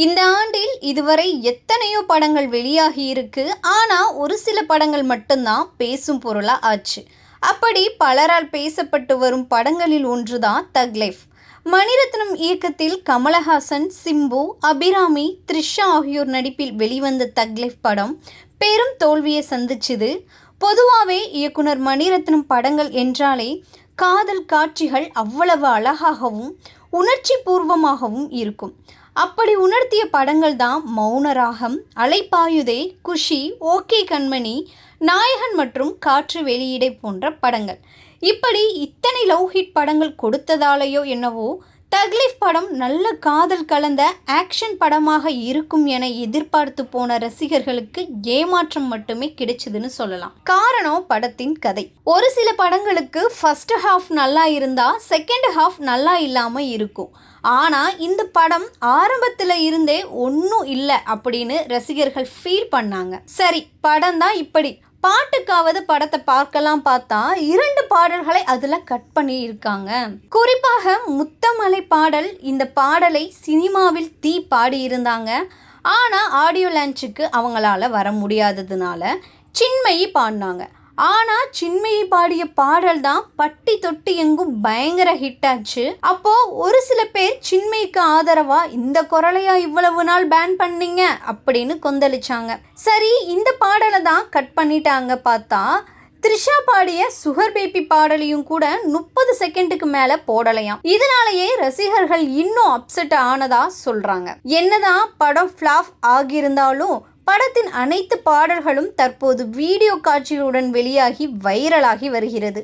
இந்த ஆண்டில் இதுவரை எத்தனையோ படங்கள் வெளியாகி இருக்கு. ஆனா ஒரு சில படங்கள் மட்டும்தான் பேசும் பொருளா ஆச்சு. அப்படி பலரால் பேசப்பட்டு வரும் படங்களில் ஒன்றுதான் தக் லைஃப். மணிரத்னம் இயக்கத்தில் கமலஹாசன், சிம்பு, அபிராமி, த்ரிஷா ஆகியோர் நடிப்பில் வெளிவந்த தக் லைஃப் படம் பெரும் தோல்வியை சந்திச்சுது. பொதுவாகவே இயக்குனர் மணிரத்னம் படங்கள் என்றாலே காதல் காட்சிகள் அவ்வளவு அழகாகவும் உணர்ச்சி பூர்வமாகவும் இருக்கும். அப்படி உணர்த்திய படங்கள் தான் மௌனராகம், அலைப்பாயுதே, குஷி, ஓகே கண்மணி, நாயகன் மற்றும் காற்று வெளியீடை போன்ற படங்கள். இப்படி இத்தனை லவ் ஹிட் படங்கள் கொடுத்ததாலேயோ என்னவோ தக் லைஃப் படம் நல்ல காதல் கலந்த ஆக்ஷன் படமாக இருக்கும் என எதிர்பார்த்து போன ரசிகர்களுக்கு ஏமாற்றம் மட்டுமே கிடைச்சதுன்னு சொல்லலாம். காரணம் படத்தின் கதை. ஒரு சில படங்களுக்கு ஃபர்ஸ்ட் ஹாஃப் நல்லா இருந்தா செகண்ட் ஹாஃப் நல்லா இல்லாமல் இருக்கும். ஆனால் இந்த படம் ஆரம்பத்தில் இருந்தே ஒன்றும் இல்லை அப்படின்னு ரசிகர்கள் ஃபீல் பண்ணாங்க. சரி, படம் தான் இப்படி, பாட்டுக்காவது படத்தை பார்க்கலாம் பார்த்தா 2 பாடல்களை அதில் கட் பண்ணி இருக்காங்க. குறிப்பாக முத்தமலை பாடல். இந்த பாடலை சினிமாவில் தீ பாடியிருந்தாங்க. ஆனால் ஆடியோ லான்ச்சுக்கு அவங்களால வர முடியாததுனால சின்மயி பாடினாங்க. ஆனால் சின்மயி பாடிய பாடல் தான் பட்டி தொட்டி எங்கும் பயங்கர ஹிட் ஆச்சு. அப்போ ஒரு சில பேர் சின்மயிக்கு ஆதரவா இந்த குரலையா இவ்வளவு நாள் பேன் பண்ணீங்க அப்படின்னு கொந்தளிச்சாங்க. சரி, இந்த பாடலை தான் கட் பண்ணிட்டாங்க. பார்த்தா த்ரிஷா பாடிய சுகர் பேபி பாடலையும் கூட 30 செகண்டுக்கு மேலே போடலையாம். இதனாலேயே ரசிகர்கள் இன்னும் அப்செட் ஆனதா சொல்றாங்க. என்னதான் படம் ஃப்ளாப் ஆகியிருந்தாலும் படத்தின் அனைத்து பாடல்களும் தற்போது வீடியோ காட்சிகளுடன் வெளியாகி வைரலாகி வருகிறது.